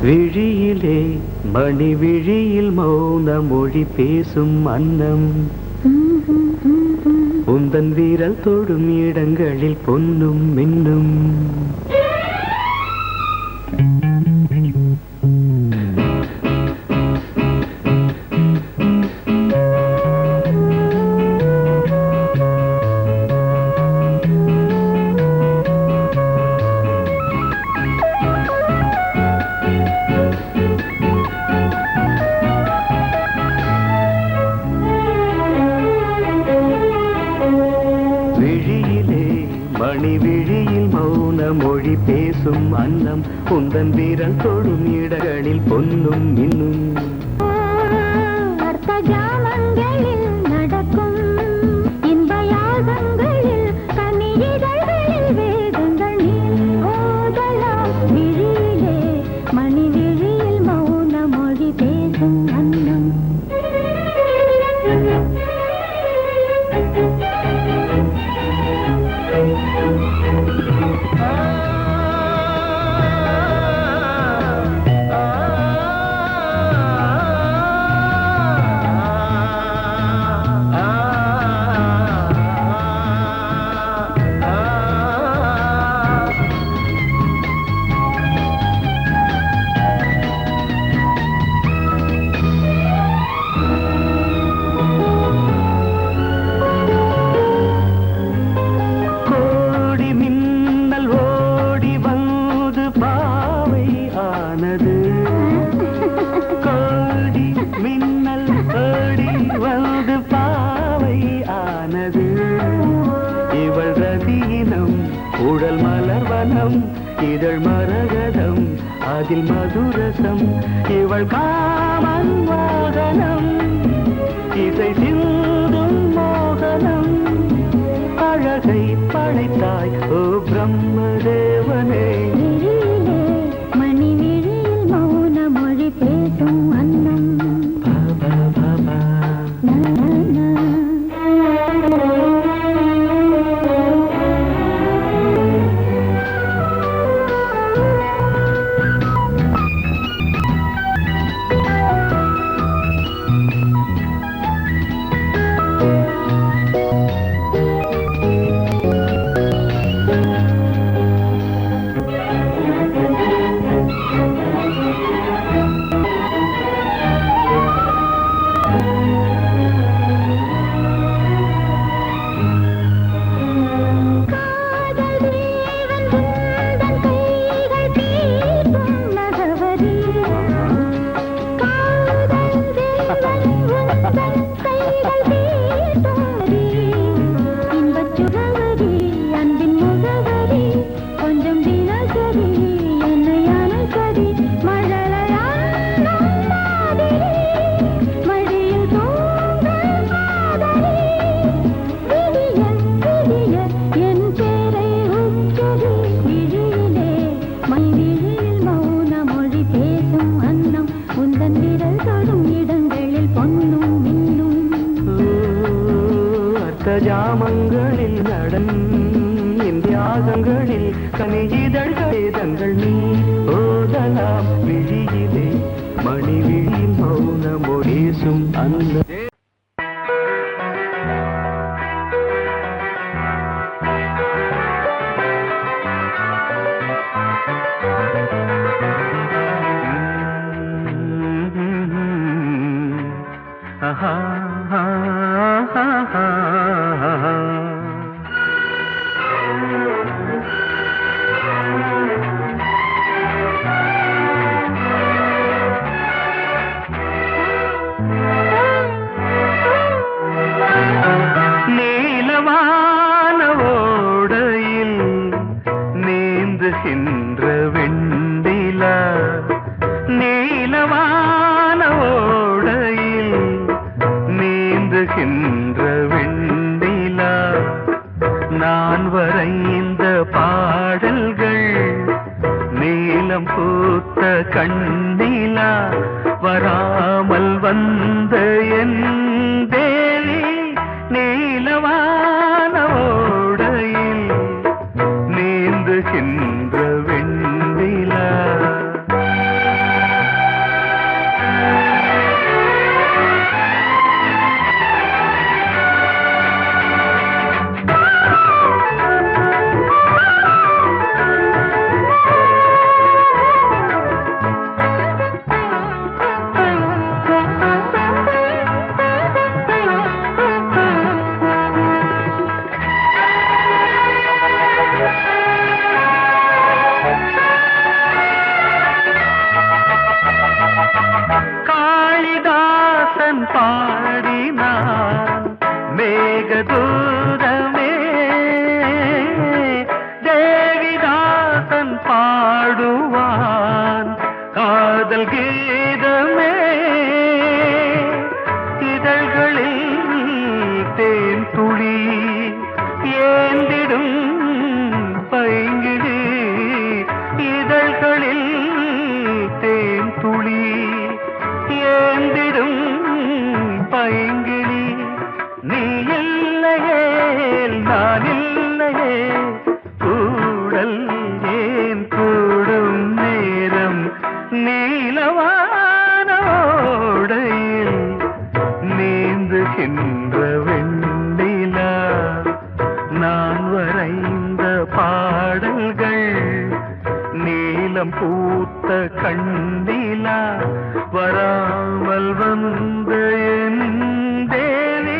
விழியிலே மணி விழியில் மௌன மொழி பேசும் அன்னம் உந்தன் வீரல் தொடும் இடங்களில் பொன்னும் மின்னும் மணி விழியில் மௌன மொழி பேசும் அன்னம் உந்தன் வீரல் தொடும் இடங்களில் பொன்னும் மின்னும் அர்த்தஜாமங்களில் நடக்கும் இன்பயாகங்களில் கனியிதழ்களில் வேதங்கள் நீ ஓதலாம் விழியிலே மணி விழியில் மௌன மொழி பேசும் அன்னம் உடல் மலர்வனம் இதழ் மரகதம் அதில் மதுரசம் இவள் காமன் மோகனம் இசை சிந்தும் மோகனம் அழகை படைத்தாய் ஓ பிரம்மதேவனே மணி விழியில் மௌன மொழி பேசும் அன்னம் பாபா பாபா ஜாமங்களில் நடன் இந்தியாகங்களில் கனியிதழ்கள் நீ ஓதலாம் விழியிலே மணி விழியில் மௌன மொழிசும் அந்த நான் வரைந்த பாடல்கள் நீலம் பூத்த கண்ணிலா வராமல் வந்த என் தேவி நீலவான ஓடையில் நீந்துகின்ற வெண்ணிலா பாடல்கள் நீலம் பூத்த கண்ணிலா வராமல் வந்த என் தேவி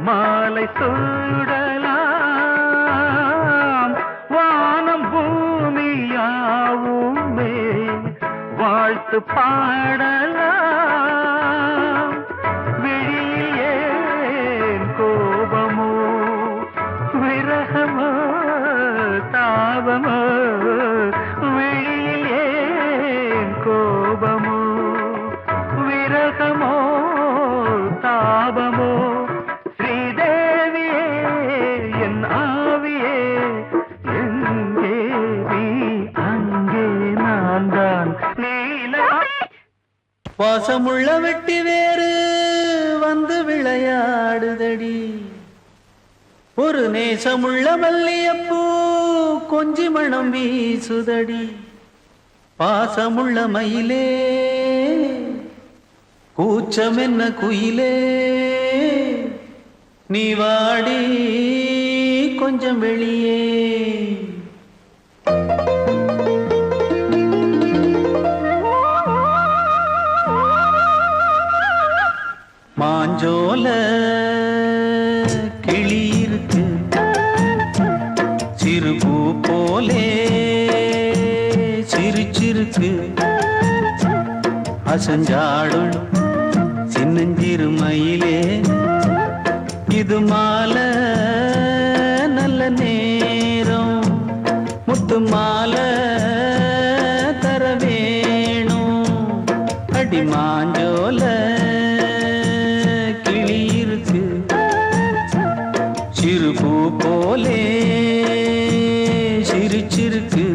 மாலை சூடலாம் வானம் பூமியாவுமே வாழ்த்து பாடலாம் விழியில் ஏன் கோபமோ விரகமோ தாபமோ விழியில் ஏன் கோபமோ விரகமோ தாபமோ வாசமுள்ள வெட்டி வேறு வந்து விளையாடுதடி ஒரு நேசமுள்ள மல்லியப்பூ கொஞ்சி மணம் வீசுதடி பாசமுள்ள மயிலே கூச்சம் என்ன குயிலே நீ வாடி கொஞ்சம் வெளியே மாஞ்சோல கிளி இருக்கு சிறுபூ போலே சிரிச்சிருக்கு அசஞ்சாடும் சின்னஞ்சிறு மயிலே இது மாலை நல்ல நேரம் முத்து மாலை தர வேணும் அடி மாஞ்சோல சிறுபூ போலே சிரிச்சிருக்கு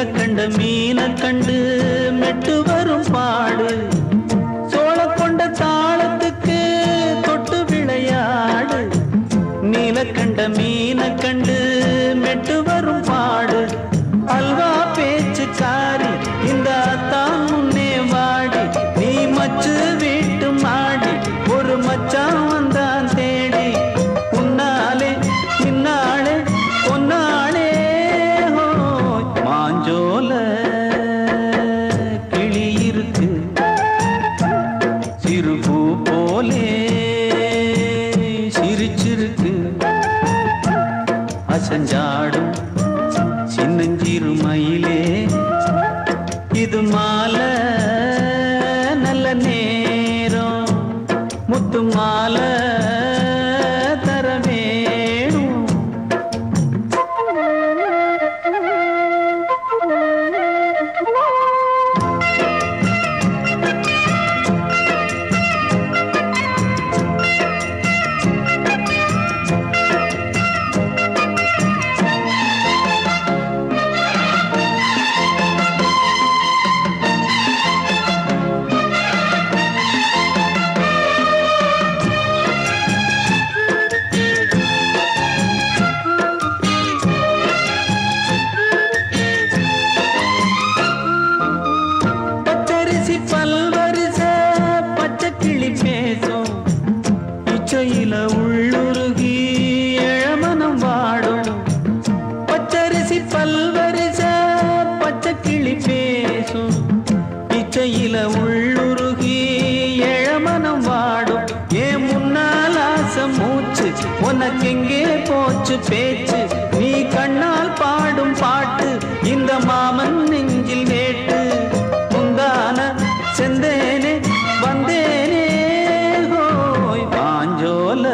கண்ட மீன கண்டு மெட்டு வரும் பாடு சோழ கொண்ட தாளத்துக்கு தொட்டு விளையாடு நீல கண்ட மீன கண்டு மெட்டு வரும் பாடு அல்வா பேச்சுக்காரி இந்த தான் முன்னே வாடி நீ மச்சு வீட்டு மாடி ஒரு மச்சான் வந்தான் தேடி உன்னாலே இன்னாலே பொன்னாலே மாஞ்சோல கிளி இருக்கு சிறுபூ போலே சிரிச்சிருக்கு அசஞ்சாடும் சின்னஞ்சிறு மயிலே இது மாலை நல்ல நேரம் முத்து மாலை தர வேணும் பேச்சு நீ கண்ணால் பாடும் பாட்டு இந்த மாமன் நெஞ்சில் வேட்டு முந்தான செந்தேனே வந்தேனே ஹோய் பாஞ்சோல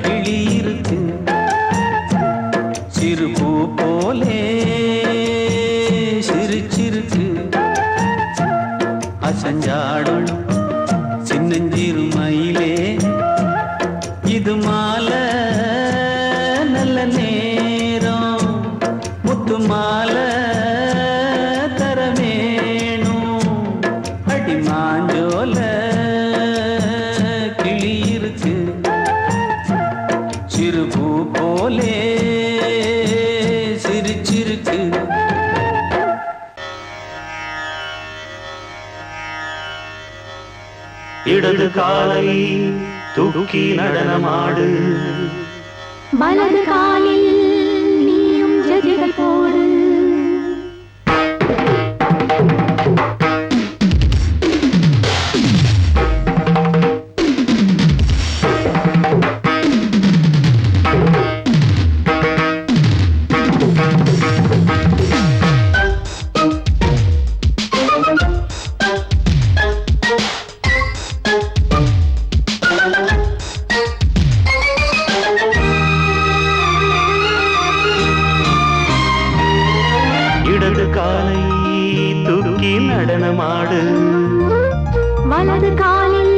கிளி இருக்கு சிறு பூ போலே சிரிச்சிருக்கு அசஞ்சாடும் சின்னஞ்சிறு மயிலே இது மாலை நல்ல நேரம் முத்து மாலை தர வேணும் அடி மாஞ்சோல கிளி இருக்கு சிறு பூ போலே சிரிச்சிருக்கு இடது காலை தூக்கி நடனமாடு வலது காலில் நீயும் ஜதிகள் போடு இடது காலை தூக்கி நடனமாடு வலது காலில்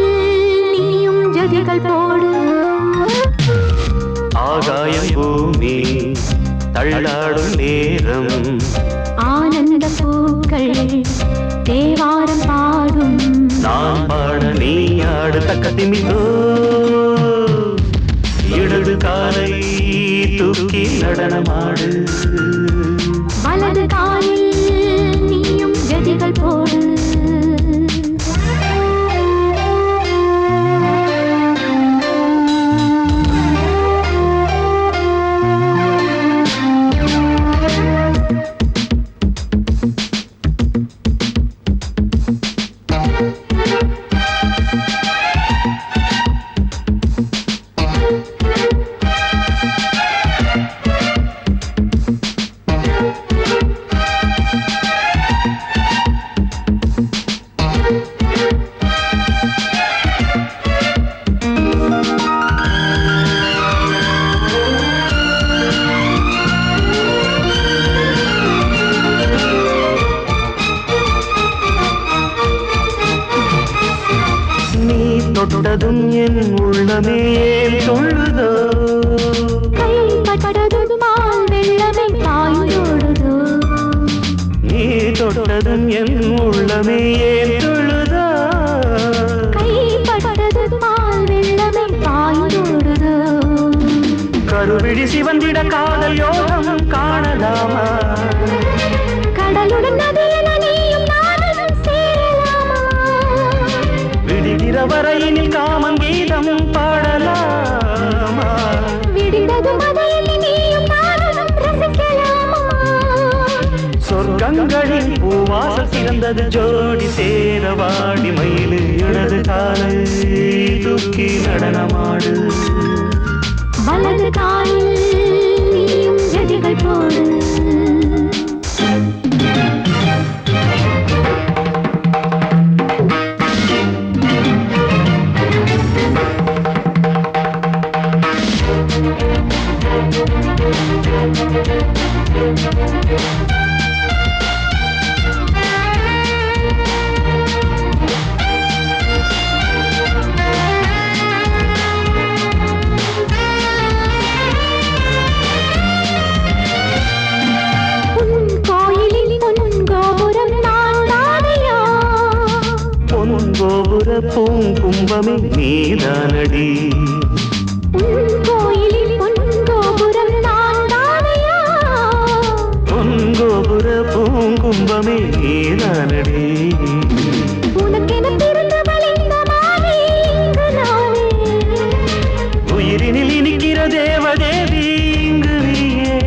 நீயும் ஜதிகள் போடு ஆகாயம் பூமி தள்ளாடும் நேரம் ஆனந்த பூக்கள் தேவாரம் பாடும் நான் பாட நீ ஆடு தக்கத்திமிதோ இடது காலை தூக்கி நடனமாடு வலது காலில் நீயும் ஜதிகள் போடு தொட்டதும் என் உள்ளமே சொல்லுதோ கைப்பட்டதும் மால் வெள்ளமே பாய்ந்தோடுதோ நீ தொட்டதும் என் உள்ளமே சொல்லுதோ கைப்பட்டதும் மால் வெள்ளமே பாய்ந்தோடுதோ கருவிழி சிவந்திட காதல் யோகம் காணலாமா கடலுடன் நதியென நீயும் நானும் சேரலாமா விடுகிற வரையினில் காமன் கீதம் பாடலாமா விடிந்ததும் அதையில் நீயும் நானும் ரசிக்கலாமா சொர்க்கங்களின் பூவாசல் சிறந்தது ஜோடி சேரவாடி மயிலு இடது காலை தூக்கி நடனமாடு வலது காலில் நீயும் ஜதிகள் போடு பூங்கும்பமே நீதானடி கோயிலில் பொன்கோபுரம் நான் தானையா பொன்கோபுர பூங்கும்பமே நீதானடி உனக்கென பிறந்தவள் இந்த மாலை இங்கு நானே உயிரினில் இனிக்கிற தேவதேவி இங்கு நீயே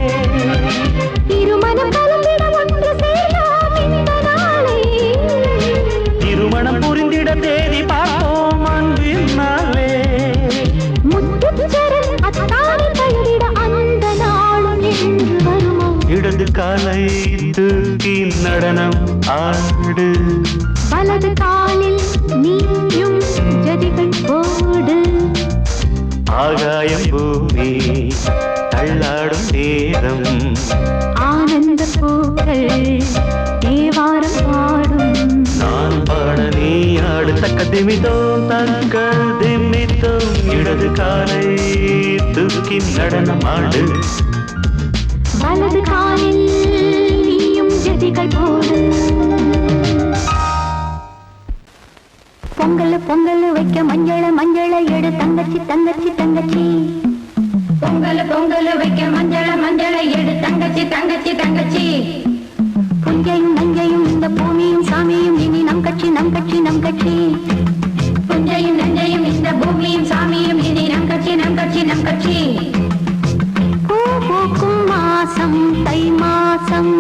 திருமணம் கலந்திட ஒன்று சேரலாம் இந்த நாளை திருமணம் புரிந்திட தேதி பார்ப்போம் அன்பின் நாளே முத்துச்சரன் அத்தானி காலில் நீயும் ஜதிகள் போடு. ஆகாயம் பூமி தள்ளாடும் நேரம் ஆனந்த பூக்கள் தேவாரம் பாடும். நான் பாட நீ ஆடு தக்க திமிதோம் தங்கள் திமித்தோம் இடது காலை தூக்கி நடனம் ஆடு. வலது காலில் நீயும் ஜதிகள் போடு. பொங்கல் பொங்கல் வைக்க மஞ்சள மஞ்சள எடு தங்கச்சி தங்கச்சி தங்கச்சி. பொங்கல் பொங்கல் வைக்க மஞ்சள மஞ்சள எடு தங்கச்சி தங்கச்சி தங்கச்சி. புஞ்சையும் நஞ்சையும் இந்த பூமியும் சாமியும் இனி நம் கட்சி நம் கட்சி நம் கட்சி. புஞ்சையும் நஞ்சையும் இந்த பூமியும் சாமியும் இனி நம் கட்சி நம் கட்சி நம் கட்சி. பூ பூக்கும் மாசம் தை மாசம்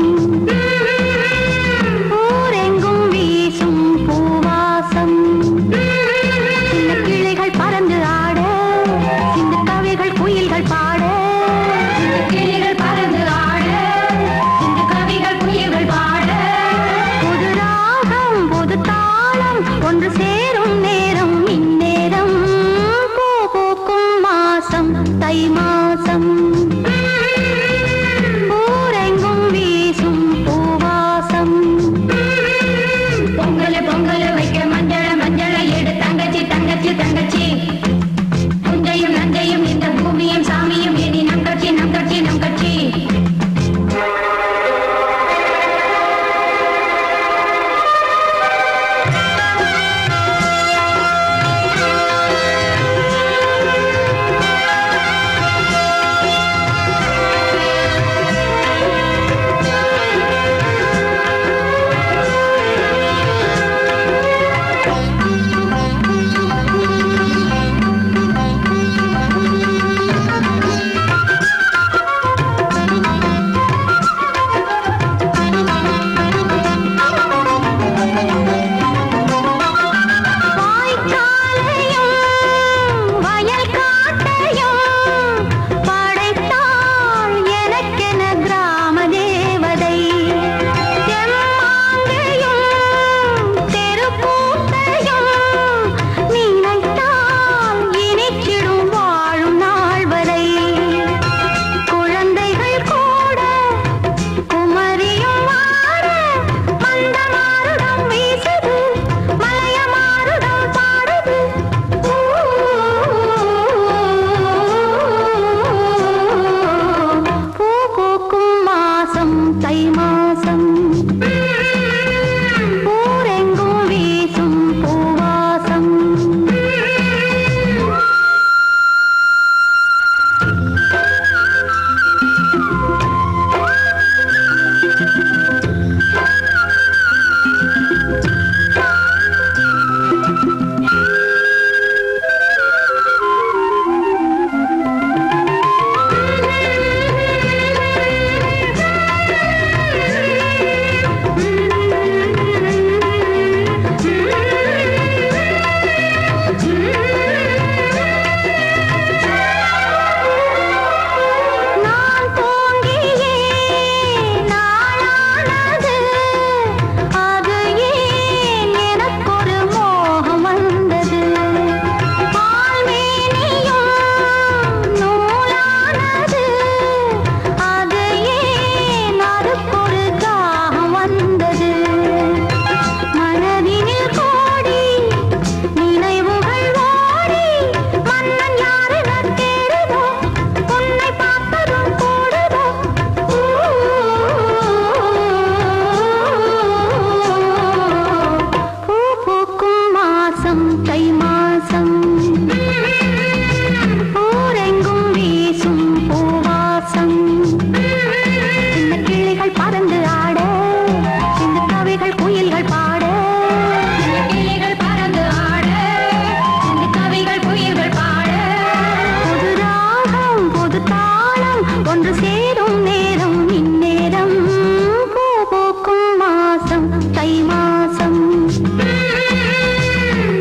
ஊரெங்கும் வீசும் பூவாசம். சின்ன கிளைகள் பறந்து ஆட சின்ன கவிகள் குயில்கள் பாட. சின்ன கிளைகள் பறந்து ஆட சின்ன கவிகள் குயில்கள் பாட. புது ராகம் புது தாளம் ஒன்று சேரும் நேரம் இந்நேரம். பூ பூக்கும் மாசம் தை மாசம் ஊரெங்கும் வீசும் பூவாசம். பொங்கல் பொங்கல் வைக்க மஞ்சள மஞ்சள எடு தங்கச்சி தங்கச்சி தங்கச்சி. புஞ்சையும் நஞ்சையும் இந்த பூமியும் சாமியும் இனி நம் கட்சி நம் கட்சி நம் கட்சி.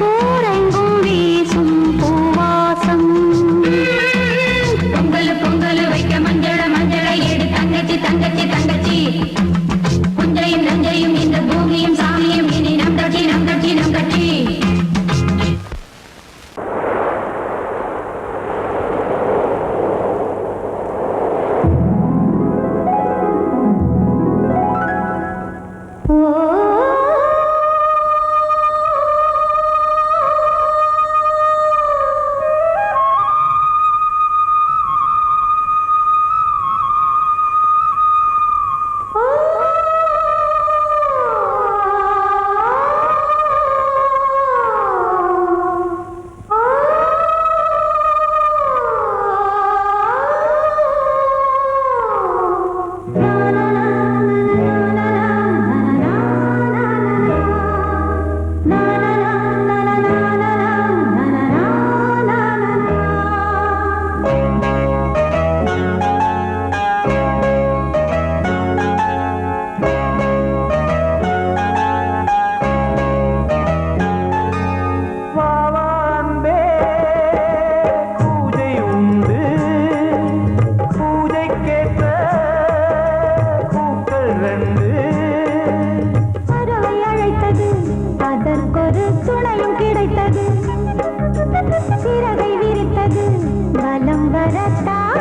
ஊரெங்கும் வீசும் பூவா துணையும் கிடைத்தது சிறகை விரித்தது வலம் வரத்தான்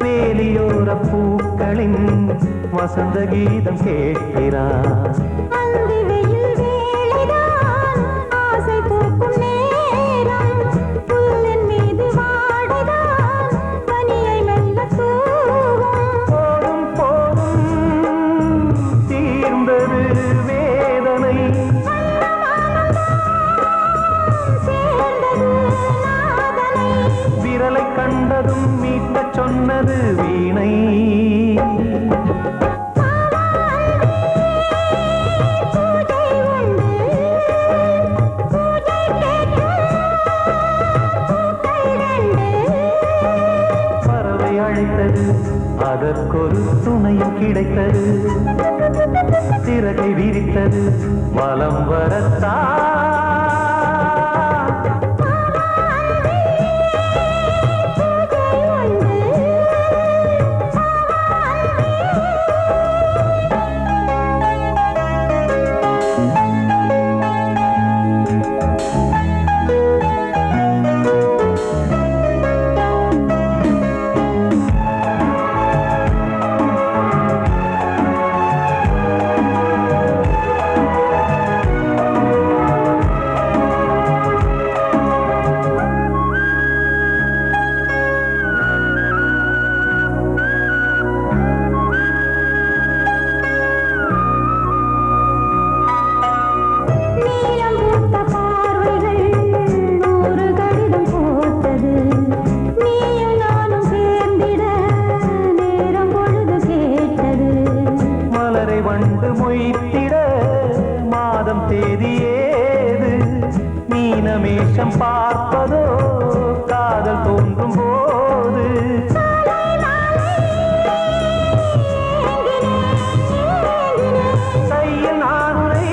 வேலியோர பூக்களின் வசந்த கீதம் கேட்கிறார் ஆசை பூக்கும் நேரம் புல்லின் மீது வாடுதான் பனியை மெல்ல தூவும் போதும் தீர்ந்தது வேதனை விரலை கண்டதும் மீட்ட சொன்னது வீணை பறவை அழைத்தது அதற்கொரு துணையும் கிடைத்தது சிறகை விரித்தது வலம் வரத்தான் மீனமேஷம் பார்ப்பதோ காதல் தோன்றும் போது கையில் நானுரை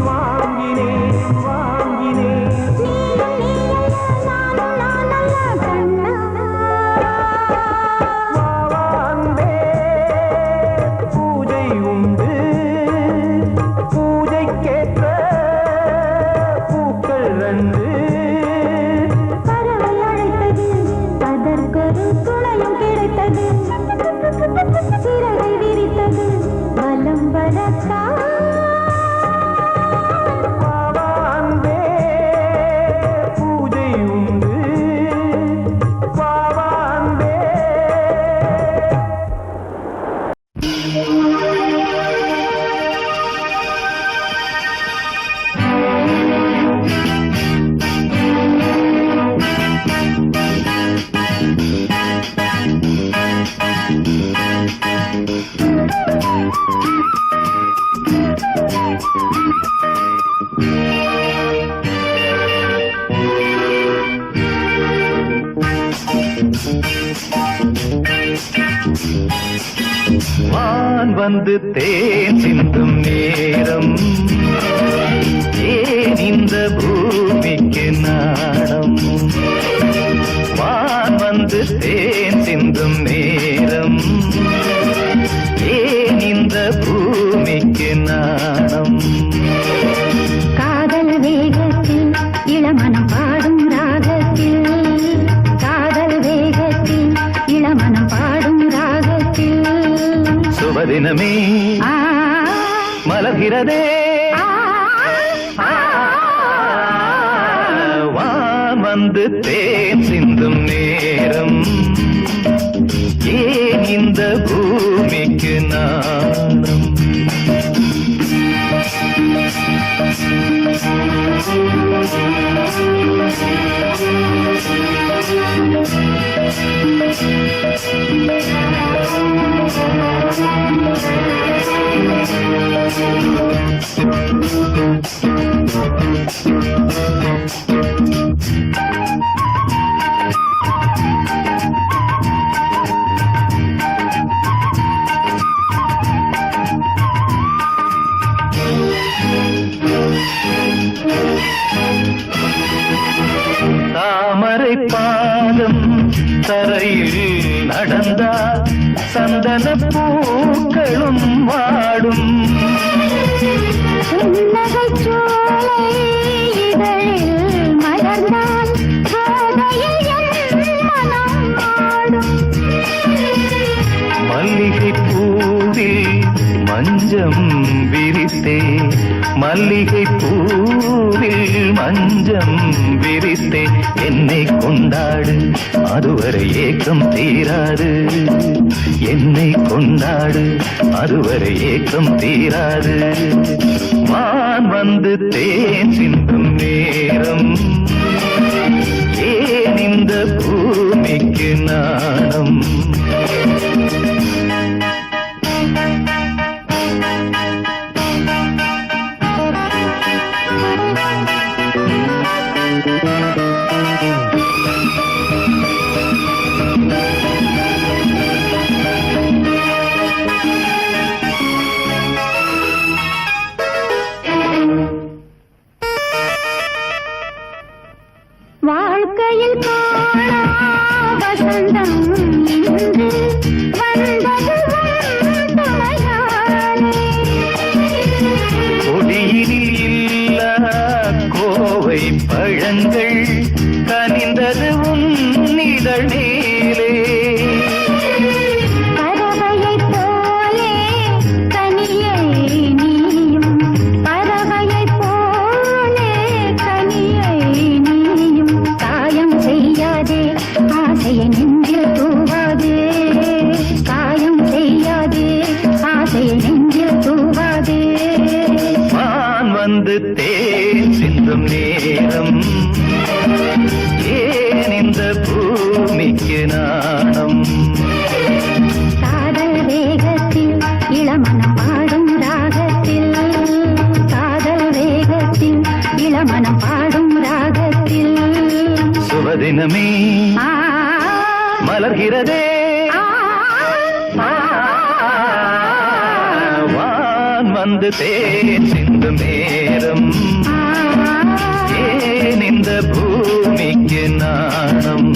வாங்கினேன் பூஜை உண்டு பூஜைக்கேற்ற பறவை அழைத்தது அதற்கொரு துணையும் கிடைத்தது சிறகை விரித்தது வலம் வரத்தான் பூஜை உண்டு பாவாந்தே வான் வந்து தேன் சிந்தும் நேரம் ஏன் இந்த பூமிக்கு நாடம் வான் வந்து தேன் சிந்தும் நேரம் ஏன் இந்த பூமிக்கு நாடம் காதல் வேகத்தில் இளமனம் பாடும் ராகத்தில் காதல் வேகத்தில் இளமனம் பாடும் ராகத்தில் சுபதினமே மலர்கிறதே வான் வந்து தேன் சிந்தும் நேரம் ஏன் இந்த பூமிக்கு நாணம். தாமரை பாதம் தரையில் நடந்தால் சந்தன பூக்களும் வாடும். புன்னகைச்சோலை இதழில் மலர்ந்தால் கோதையில் என் மனம் ஆடும். மல்லிகை பூவில் மஞ்சம் விரித்தே, மல்லிகை பூவில் மஞ்சம் விரித்தே, என்னை கொண்டாடு அதுவரை ஏக்கம் தீராது. என்னை கொண்டாடு அதுவரை ஏக்கம் தீராது. வான் வந்து தேன் சிந்தும் நேரம், ஏன் இந்த பூமிக்கு நாணம். வாழ்க்கையில் காணா வசந்தம் இன்று வந்தது உன் துணையாலே. கொடியினில் இல்லா கோவை பழங்கள் கனிந்தது உன்னிதழ் மேலே. பறவையைப் போலே கனியை நீயும், பறவையைப் போலே கனியை நீயும். காயம் செய்யாதே ஆசையை நெஞ்சில் தூவாதே, காயம் செய்யாதே ஆசையை நெஞ்சில் தூவாதே. வான் வந்து தேன் சிந்தும் நேரம், ஏன் இந்த பூமிக்கு நாணம். காதல் வேகத்தில் இளமனம் பாடும் ராகத்தில், காதல் வேகத்தில் இளமனம் பாடும் ராகத்தில். சுபதினமே ஆ, மலர்கிறதே, ஆ, ஆ, வான் வந்து தேன் சிந்தும் நேரம், ஏன் இந்த பூமிக்கு நாணம்.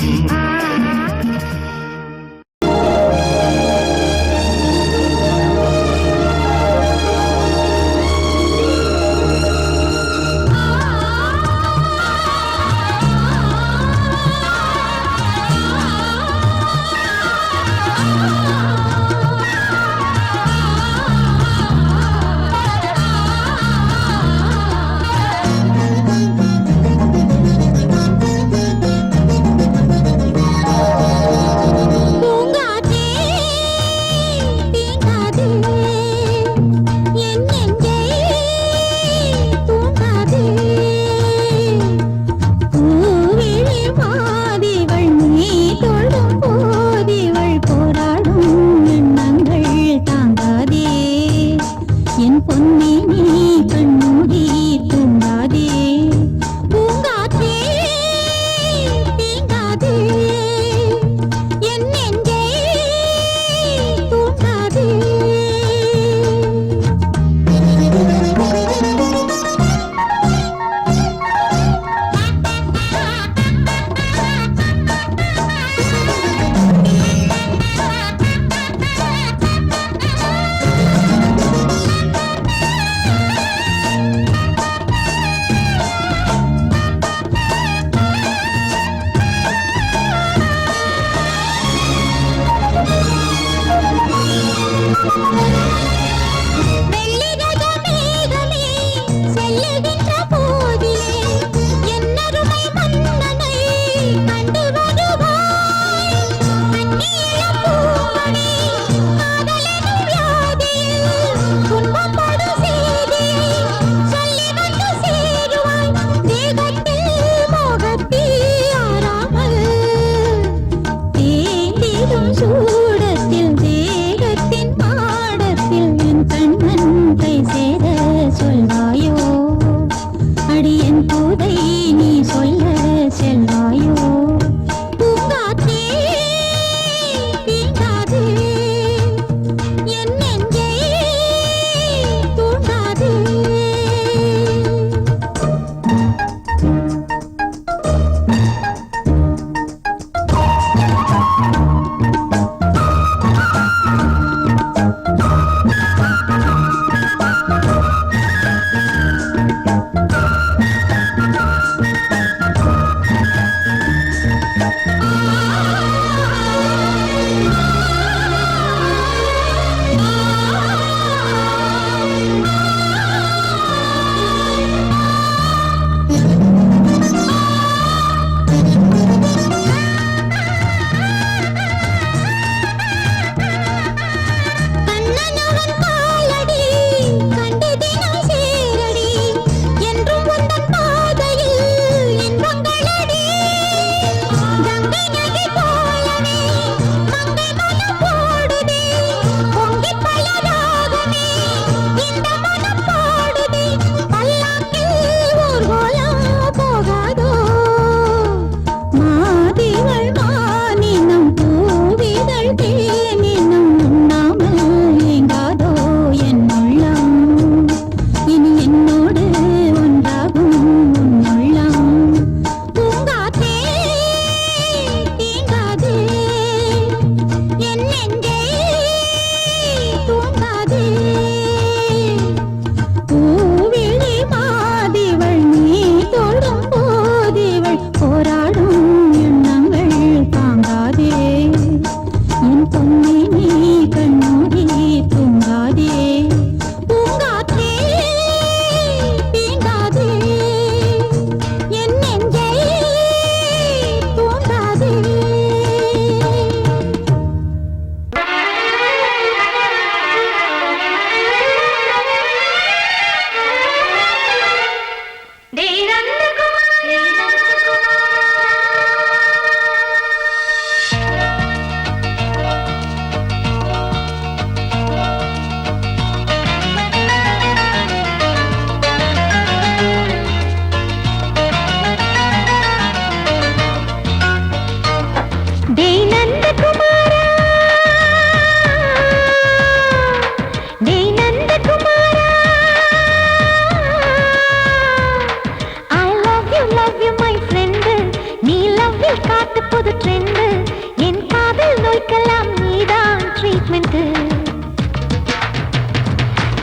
மூட்டு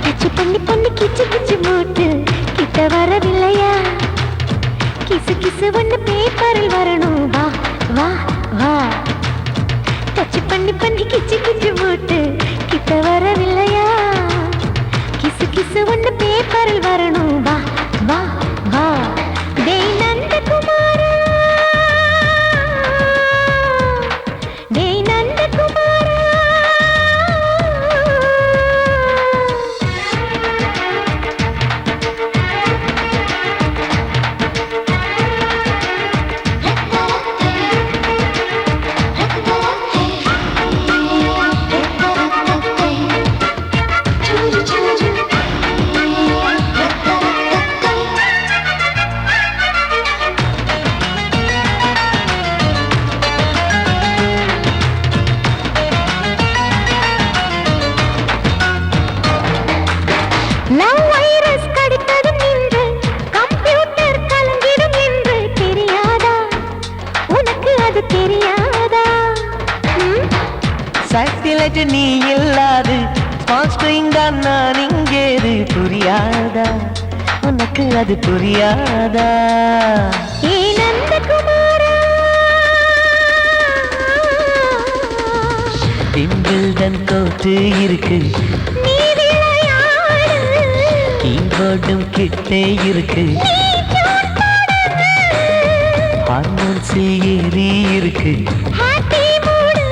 டச் பண்ணி பண்ணி கிச்சு கிச்சு மூட்டு கிட்ட வரவில்லையா கிசு கிசு ஒண்ணு பேப்பரில் வரணும் வா வா வா டச் பண்ணி பண்ணி கிச்சு கிச்சு மூட்டு கிட்ட வரவில்லையா கிசு கிசு ஒண்ணு பேப்பரில் வரணும் வா வா வா டேய் நந்தகுமாரா டேய் நந்தகுமாரா லவ் வைரஸ் கடித்ததும் என்று கம்ப்யூட்டர் கலங்கிடும் என்று தெரியாதா உனக்கு அது தெரியாதா சாட்டிலைட் நீ இல்லாது ஸ்மால் ஸ்கிரீன் தான் நான் இங்கேது புரியாதா உனக்கு அது புரியாதா ஏ நந்தகுமாரா விம்பிள்டன் கோட்டு இருக்கு நீ விளையாடு கீபோர்டும் கிட்டே இருக்கு ஹார்மோன்ஸில் ஏறி இருக்கு ஹாப்பி மூடு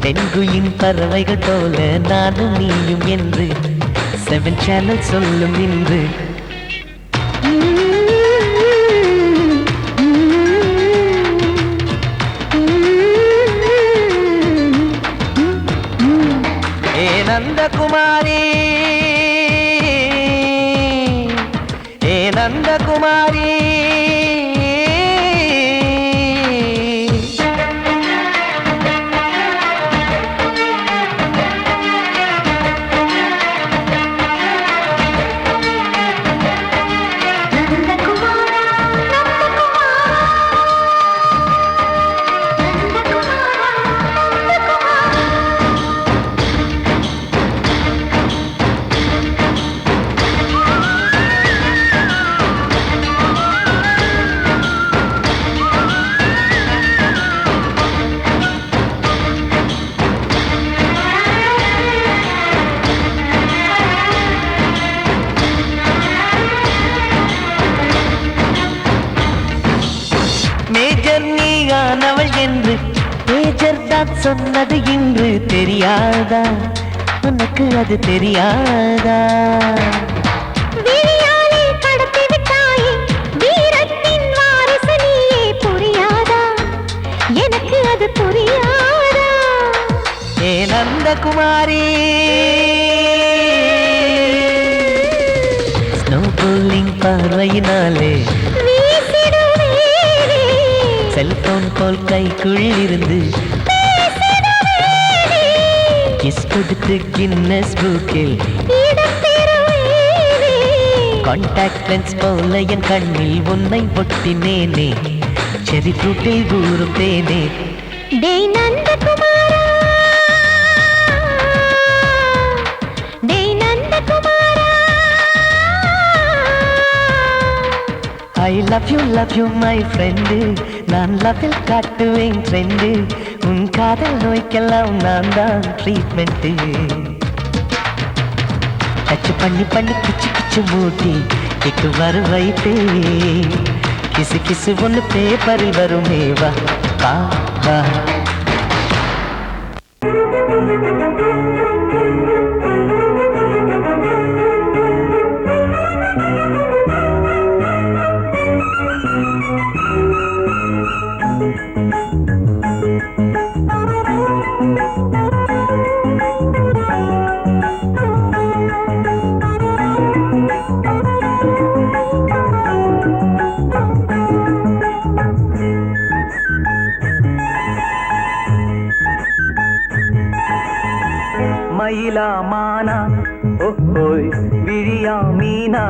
பெண்குயின் பறவைகள் போல நானும் நீயும் என்று 7 சேனல் சொல்லும் இன்று ஏ நந்தகுமாரி ஏ நந்தகுமாரி மேஜர் நீயானவள் என்று மேஜர் தான் சொன்னது இன்று தெரியாதா உனக்கு அது தெரியாதா விழியாலே கடத்தி விட்டாயே வீரத்தின் வாரிசு நீயே புரியாதா எனக்கு அது புரியாதா ஏ நந்தகுமாரி ஸ்னோ போலிங் பார்வையினாலே வீசிடுவேனே செல்போன் போல் கைக்குள் இருந்து கிஸ் கொடுத்து கின்னஸ் புக்கில் இடம் பெறுவேனே கான்டாக்ட் லென்ஸ் போல என் கண்ணில் உன்னை ஒட்டினேனே செரி ஃப்ரூட்டில் ஊறும் தேனே டேய் நந்தகுமாரா டேய் நந்தகுமாரா I love you my friend நான் லவ்வில் காட்டுவேன் ட்ரெண்டு உன் காதல் நோய்க்கெல்லாம் நான் தான் ட்ரீட்மெண்ட்டு டச் பண்ணி பண்ணி கிச்சு கிச்சு மூட்டி கிக்கு வர வைத்தே கிசு கிசு ஒன்று பேப்பரில் வருமே வா வா வா மயிலா மானா ஓஹோய் விழியா மீனா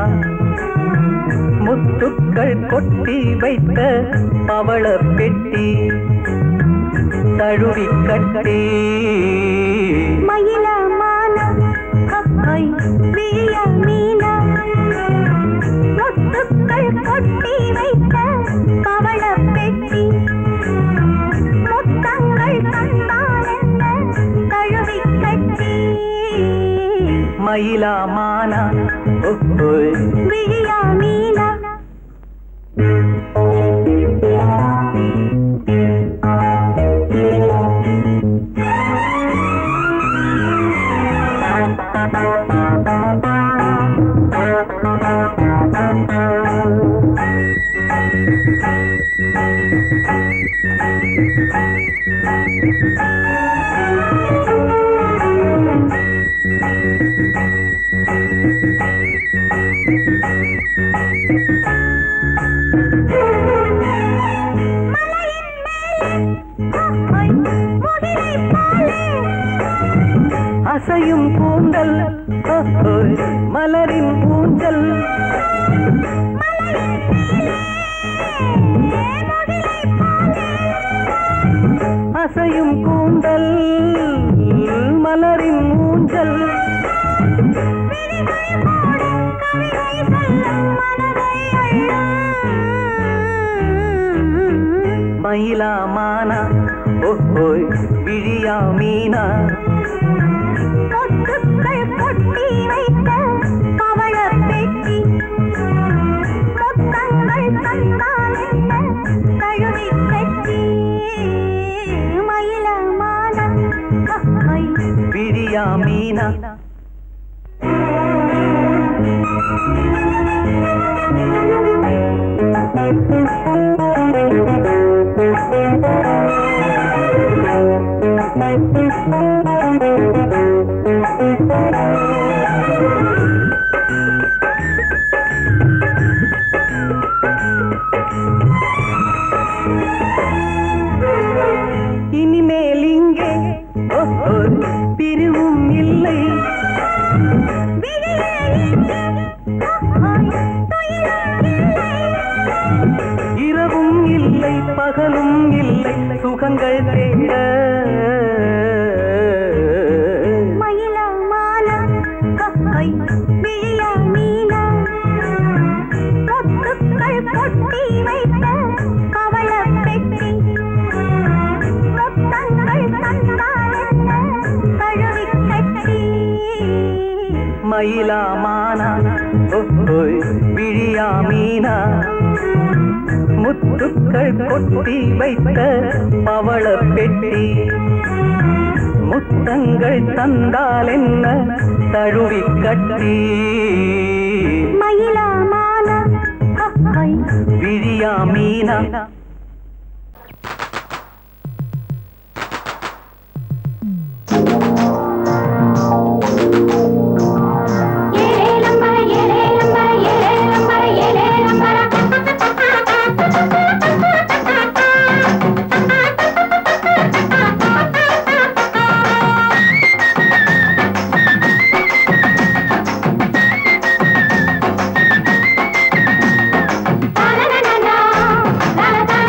முத்துக்கள் கொட்டி வைத்த பவள பெட்டி தழுவி கட்டி மயில மானா விழிய மீனா முத்துக்கள் கொட்டி வைத்த பவள பெட்டி முத்தங்கள் தந்தால் என்ன தழுவி கட்டி மயிலா மானா ஓஹோய் விழியா மீனா அசையும் கூந்தல் ஓஹோய் மலரின் ஊஞ்சல் அசையும் கூந்தல் மலரின் ஊஞ்சல் மயிலா மானா ஓஹோய் விழியா மீனா முத்துக்கள் கொட்டி வைத்த பவள பெட்டி முத்தங்கள் தந்தால் என்ன தழுவி கட்டி மயில மானா விழியா மீனா இனிமேல் இங்கே ஓஹோய் பிரிவும் இல்லை இரவும் இல்லை பகலும் இல்லை சுகங்கள் தேட மயில மானா விழியா மீனா முத்துக்கள் கொட்டி வைத்த பவள பெட்டி முத்தங்கள் தந்தால் என்ன தழுவி கட்டி மயிலா மானா ஓஹோய் விழியா மீனா முத்துக்கள் கொட்டி வைத்த பவள பெட்டி முத்தங்கள் தந்தால் என்ன தழுவி கட்டி மயில மானா விழியா Meena la la la la la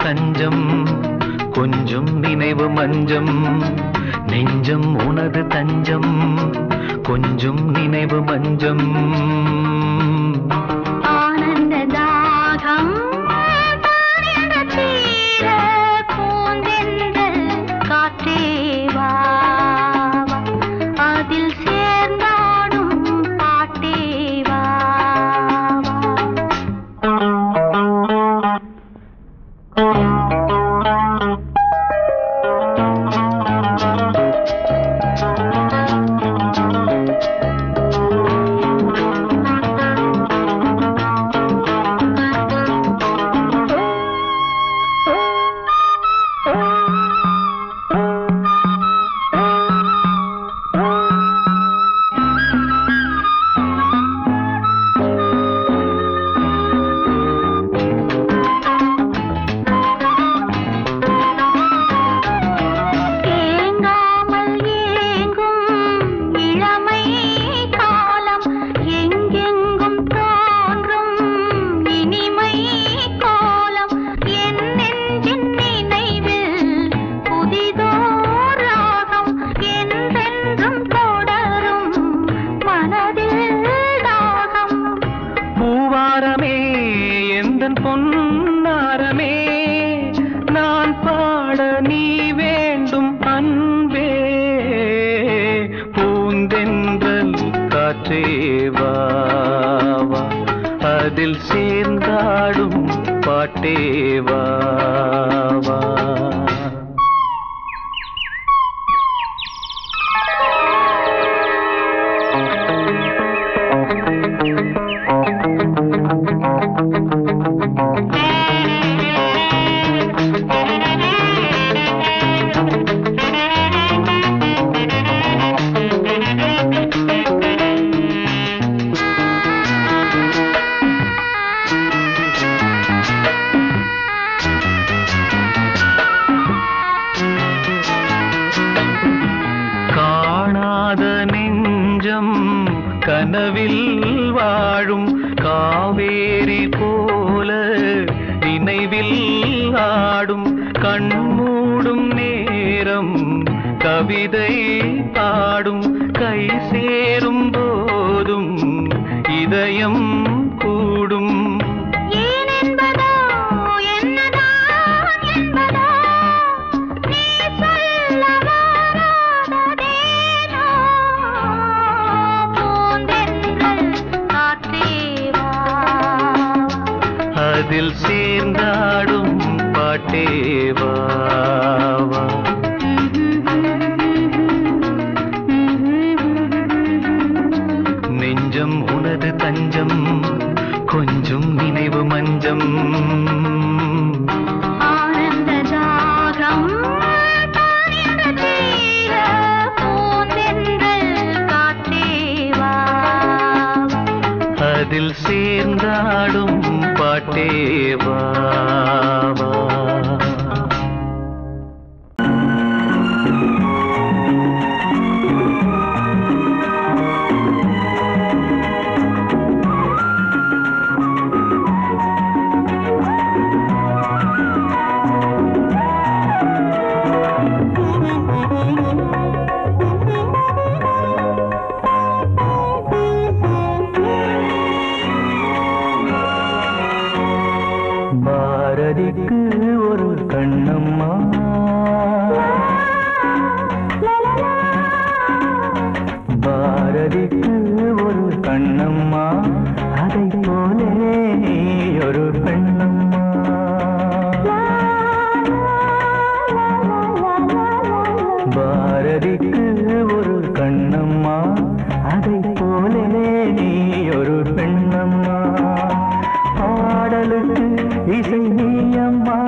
தஞ்சம் கொஞ்சம் நினைவு மஞ்சம் நெஞ்சம் உனது தஞ்சம் கொஞ்சம் நினைவு மஞ்சம் ஆனந்த தாகம் தீர பூந்தென்றல் காற்றேவா அதில் சேர்ந்தாடும் பாட்டேவா அன்பே பூந்தென்றல் காற்றேவா அதில் சேர்ந்தாடும் பாட்டேவா கனவில் வாழும் காவேரி போல நினைவில் ஆடும் கண்மூடும் நேரம் கவிதை பாடும் கை சேரும் போதும் இதயம் கூடும் அதில் சேர்ந்தாடும் பாட்டேவா நெஞ்சம் உனது தஞ்சம் கொஞ்சம் நினைவு மஞ்சம் அதில் சேர்ந்தாடும் பாட்டேவா பாரதிக்கு ஒரு கண்ணம்மா பாரதிக்கு ஒரு கண்ணம்மா அதை போலே ஒரு பெண்ணம்மா பாரதிக்கு ஒரு கண்ணம்மா அதை போலே நீ ஒரு பெண்ணம்மா பாடலுக்கு இசை நீயம்மா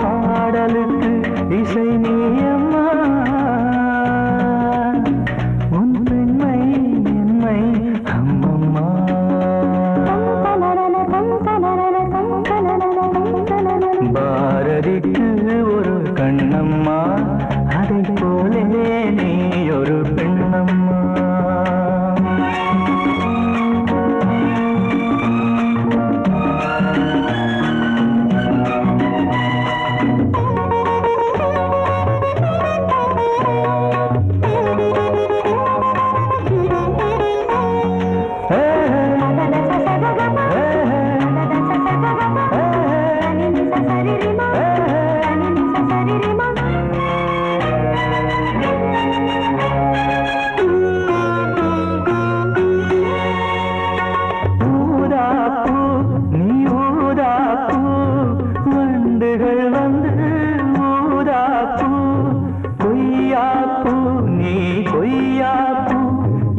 பாடலுக்கு இசை நீயம்மா உன் பெண்மை என்னை அம்மம்மா பாரதிக்கு ஒரு கண்ணம்மா அதை போலே நீ ஒரு பெண்ணம்மா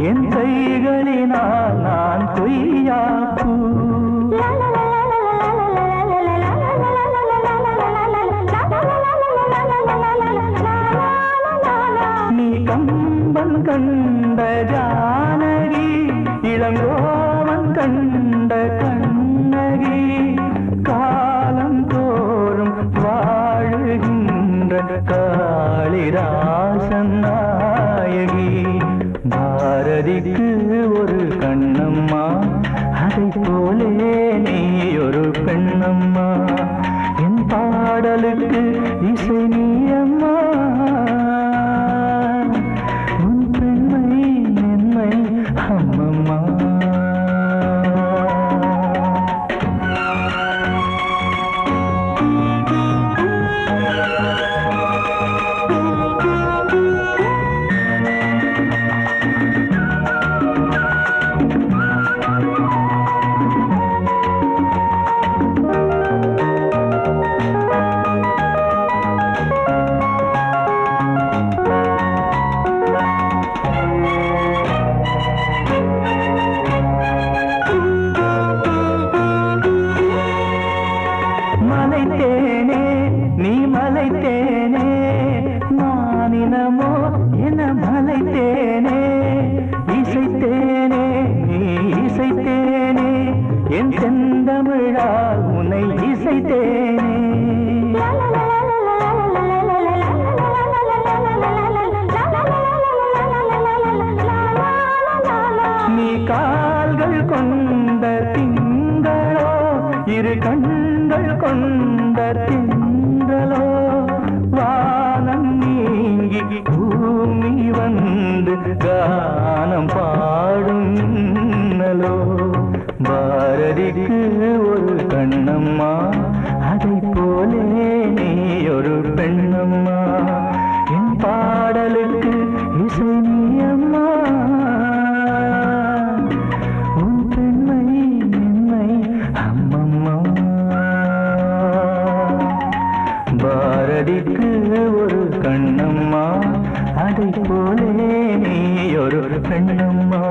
என் கைகளினால் நான் கொய்யாப்பூ நீ கம்பன் கண்ட ஜானகி இளங்கோவன் கண்ட கண்ணகி காலம் தோறும் வாழுகின்ற காளிதாசன் நாயகி பாரதிக்கு ஒரு கண்ணம்மா அதை போலே நீ ஒரு பெண்ணம்மா என் பாடலுக்கு இசை நீயம்மா உன் பெண்மை என்னை அம்மம்மா மலைத்தேனே நீ மலைத்தேனே மானினமோ என மலைத்தேனே இசைத்தேனே நீ இசைத்தேனே என் செந்தமிழால் உன்னை இசைத்தேனே நீ கால்கள் கொண்ட திங்களோ இரு கண்கள் கொண்ட திங்களோ வானம் நீங்கி பூமி வந்து கானம் பாடும் மின்னலோ பாரதிக்கு ஒரு கண்ணம்மா அதை போலே நீ ஒரு பெண்ணம்மா என் பாடலுக்கு இசை நீ அம்மா உன் பெண்மை என்னை அம்மம்மா பாரதிக்கு ஒரு கண்ணம்மா அதை போலே நீ ஒரு பெண்ணம்மா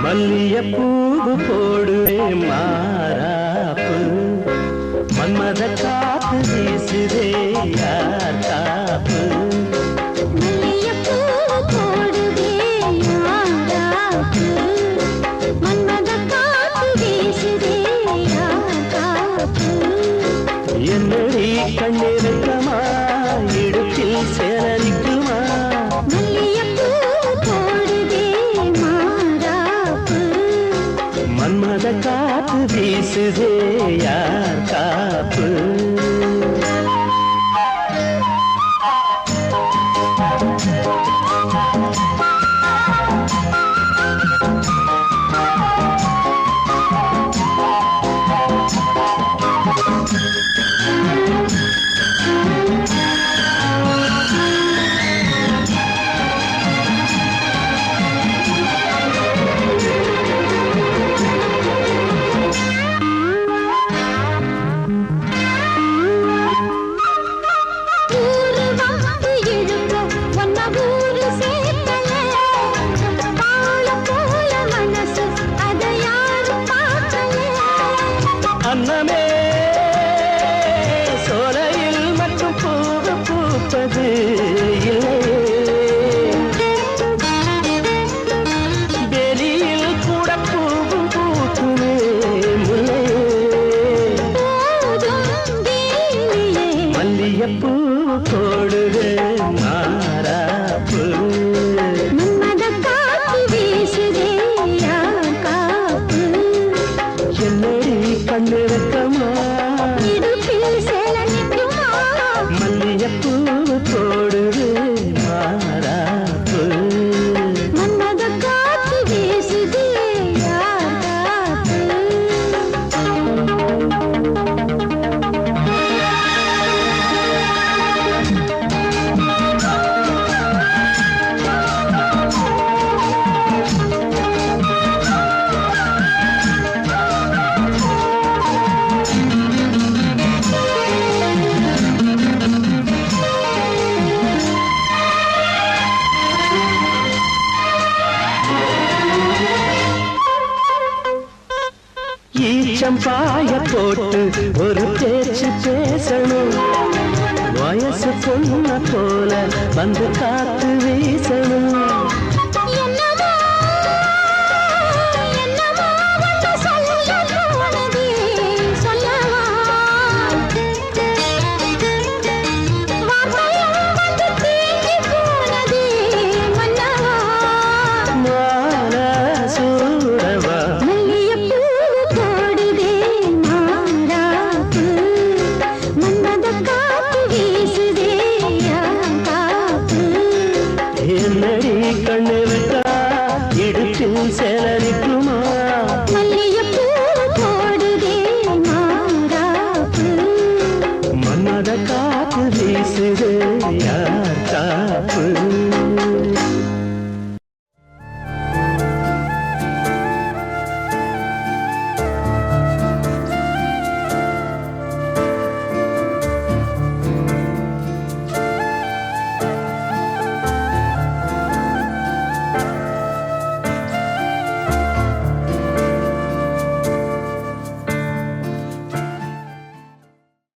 மல்லியப்பூவு போடுவே மாறாப்பு மன்மத காத்து வீசுதே யார் காப்பு என்னடி கண்ணிருக்கமா இடுப்பில் சேரரிக்குமா மன்மத காத்து வீசுதே யார் காப்பு அன்னமே சோலையில் மட்டும் பூவு பூப்பது வெளியில் கூட பூவும் பூக்குமே மல்லியப்பூ போடுது மாறாப்பு கண்ணிருக்கமா மல்லியப்பூ போடுது மாறாப்பு ஈச்சம்பாய போட்டு ஒரு பேச்சு பேசணும் வயசு பொண்ண போல வந்து காத்து வீசணும் சேலரிக்குமா மன்மத காத்து வீசுது யார் காப்பு